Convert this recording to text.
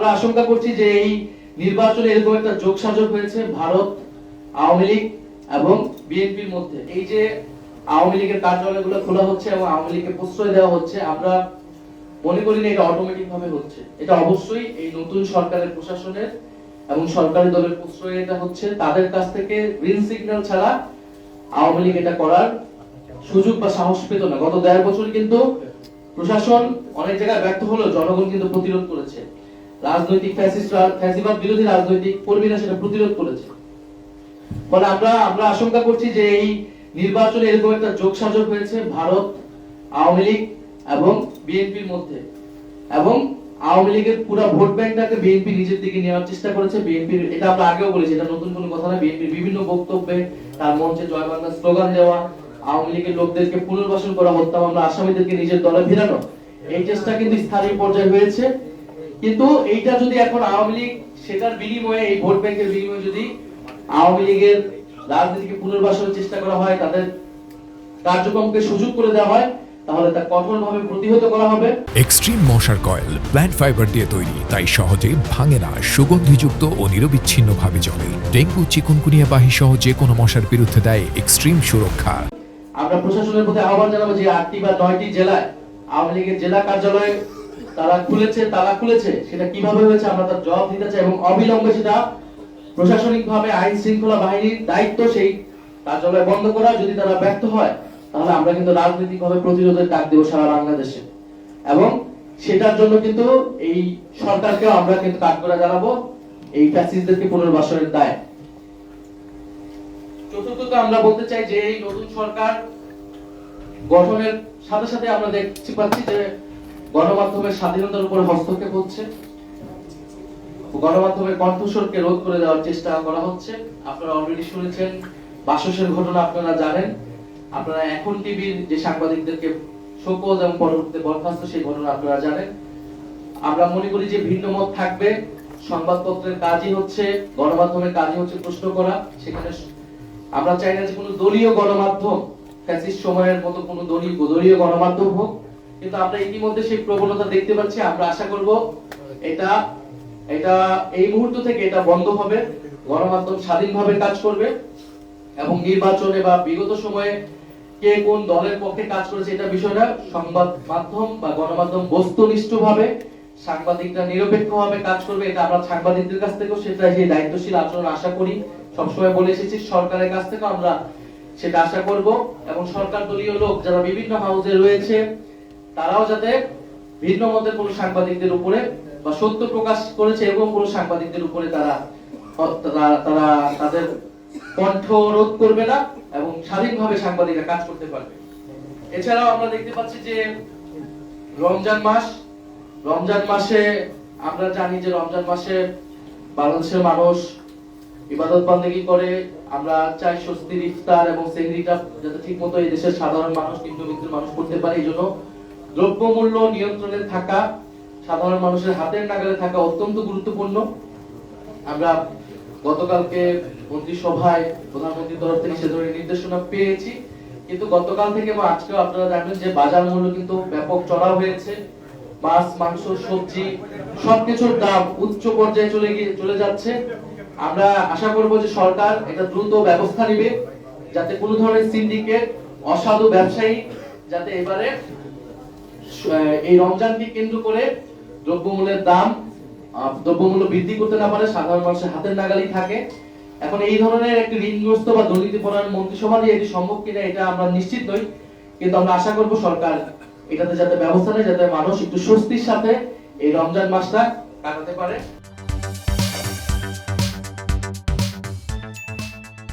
আমরা আশঙ্কা করছি যে এই নির্বাচনে এরকম একটা যোগসাজশ হয়েছে ভারত, আওয়ামী লীগ এবং বিএনপির মধ্যে। এই যে আওয়ামী লীগের কার্যালয়গুলো খোলা হচ্ছে এবং আওয়ামী লীগকে প্রশ্রয় দেওয়া হচ্ছে, আমরা মনে করি না এটা অটোমেটিক ভাবে হচ্ছে। এটা অবশ্যই এই নতুন সরকারের প্রশাসনের এবং সরকারি দলের প্রশ্রয় এটা হচ্ছে। তাদের কাছ থেকে গ্রিন সিগন্যাল ছাড়া আওয়ামী লীগ এটা করার সুযোগ বা সাহস পেত না। গত 1.5 বছর কিন্তু প্রশাসন অনেক জায়গায় ব্যর্থ হলেও জনগণ কিন্তু প্রতিরোধ করেছে। রাজনৈতিক ফ্যাসিবাদ বিরোধী রাজনৈতিক কর্মীরা সেটা প্রতিরোধ করেছে। ফলে আমরা আশঙ্কা করছি যে এই নির্বাচনে এরকম একটা যোগসাজশ হয়েছে ভারত, আওয়ামী লীগ এবং বিএনপির মধ্যে, এবং আওয়ামী লীগের পুরো ভোট ব্যাংকটাকে বিএনপি নিজের দিকে নেওয়ার চেষ্টা করেছে। বিএনপির, এটা আমরা আগেও বলেছি, এটা নতুন কোনো কথা না। বিএনপির বিভিন্ন বক্তব্যে তার মঞ্চে জয় বাংলা স্লোগান দেওয়া, আওয়ামী লীগের লোকদেরকে পুনর্বাসন করা, হত্যা মামলা আসামিদেরকে নিজের দলে ফেরানো, এই চেষ্টা কিন্তু স্থানীয় পর্যায়ে হয়েছে। কিন্তু এইটা যদি এখন আওয়ামী লীগ সেটার বিনিময়ে, এই ভোট ব্যাংকের বিনিময়ে যদি আওয়ামী লীগের রাজনীতিকে পুনর্বাসনের চেষ্টা করা হয়, তাদের কার্যক্রমকে সুযোগ করে দেওয়া হয়, তাহলে তা কঠোরভাবে প্রতিহত করা হবে। এক্সট্রিম মশার কয়েল প্ল্যান্ট ফাইবার দিয়ে তৈরি, তাই সহজে ভাঙে না, সুগন্ধিযুক্ত ও নিরবিচ্ছিন্নভাবে জ্বলে। ডেঙ্গু, চিকুনগুনিয়া বাহি সহ যে কোনো মশার বিরুদ্ধে দেয় এক্সট্রিম সুরক্ষা। আমরা প্রশাসনের প্রতি আহ্বান জানাবো যে 8টি বা 9টি জেলায় আওয়ামী লীগের জেলা কার্যালয় তারা খুলেছে, সেটা কিভাবে হয়েছে আমরা তার জবাব দিতে চাই, এবং অবিলম্বে সেটা প্রশাসনিকভাবে আইন শৃঙ্খলা বাহিনীর দায়িত্ব সেই কার্যালয় বন্ধ করা। যদি তারা ব্যর্থ হয় তাহলে আমরা কিন্তু রাজনৈতিকভাবে প্রতিরোধের ডাক দেব সারা বাংলাদেশে, এবং সেটার জন্য কিন্তু এই সরকারকেও আমরা কিন্তু কাঠগড়া জানাবো এই ফ্যাসিস্টদেরকে পুনর্বাসনের দায়। চতুর্থত আমরা বলতে চাই যে এই নতুন সরকার গঠনের সাথে সাথে আমরা দেখতে পাচ্ছি যে গণমাধ্যমের স্বাধীনতার উপর হস্তক্ষেপ হচ্ছে, গণমাধ্যমের কণ্ঠস্বরকে রোধ করে দেওয়ার চেষ্টা করা হচ্ছে। আপনারা অলরেডি শুনেছেন বাসসের ঘটনা, আপনারা জানেন। আপনারা এখন টিভির যে সাংবাদিকদেরকে শোকজ এবং পরবর্তীতে বরখাস্ত, সেই ঘটনা আপনারা জানেন। আমরা মনে করি যে ভিন্ন মত থাকবে, সংবাদপত্রের কাজই হচ্ছে, গণমাধ্যমের কাজই হচ্ছে প্রশ্ন করা। সেখানে আমরা চাই না যে কোনো দলীয় গণমাধ্যম ফ্যাসিস্ট সময়ের মতো কোনো দলীয় গণমাধ্যম হোক, কিন্তু আমরা ইতিমধ্যে সেই প্রবণতা দেখতে পাচ্ছি। আমরা আশা করব এটা এই মুহূর্ত থেকে এটা বন্ধ হবে, গণমাধ্যম স্বাধীনভাবে কাজ করবে, এবং নির্বাচনে বা বিগত সময়ে কে কোন দলের পক্ষে কাজ করেছে এটা বিষয়টা সংবাদ মাধ্যম বা গণমাধ্যম বস্তুনিষ্ঠভাবে, সাংবাদিকরা নিরপেক্ষভাবে কাজ করবে। এটা আমরা সাংবাদিকদের কাছ থেকেও সেটা সেই দায়িত্বশীল আচরণ আশা করি, সবসময় বলে এসেছি। সরকারের কাছ থেকেও আমরা সেটা আশা করব, এবং সরকার দলীয় লোক যারা বিভিন্ন হাউসে রয়েছে তারাও যাতে ভিন্ন মতের কোন সাংবাদিকদের উপরে বা সত্য প্রকাশ করেছে এবং কোন সাংবাদিকদের উপরে তারা তাদের কণ্ঠ রোধ করবে না, এবং স্বাধীনভাবে সাংবাদিকরা কাজ করতে পারবে। এছাড়াও আমরা দেখতে পাচ্ছি যে রমজান মাসে আমরা জানি যে রমজান মাসে বাংলাদেশের মানুষ ইবাদত বন্দেগী করে। আমরা চাই স্বস্তির ইফতার এবং সেহরিটা যাতে ঠিকমতো এই দেশের সাধারণ মানুষ, নিম্নবিত্তের মানুষ করতে পারে। এই জন্য দ্রব্যমূল্য নিয়ন্ত্রণে থাকা, সাধারণ মানুষের হাতের নাগালে থাকা অত্যন্ত গুরুত্বপূর্ণ। আমরা গতকালকে মন্ত্রিসভায় প্রধানমন্ত্রীর তরফ থেকে সে ধরনের নির্দেশনা পেয়েছি, কিন্তু গতকাল থেকে বা আজকেও আপনারা জানেন যে বাজার মূল্য কিন্তু ব্যাপক চড়া হয়েছে। মাছ, মাংস, সবজি সবকিছুর দাম উচ্চ পর্যায়ে চলে যাচ্ছে। আমরা আশা করব যে সরকার এটা দ্রুত ব্যবস্থা নেবে, যাতে কোনো ধরনের সিন্ডিকেট, অসাধু ব্যবসায়ী যাতে এবারে এই রমজানকে কেন্দ্র করে দ্রব্যমূল্য বৃদ্ধি করতে না পারে, সাধারণ মানুষের হাতের নাগালেই থাকে। এখন এই ধরনের একটি ঋণগ্রস্ত বা দুর্নীতিপরায়ণ মন্ত্রিসভা দিয়ে এটি সম্ভব কিনা এটা আমরা নিশ্চিত নই, কিন্তু আমরা আশা করব সরকার এটাতে যাতে ব্যবস্থা নেয়, যাতে মানুষ একটু স্বস্তির সাথে এই রমজান মাসটা কাটাতে পারে।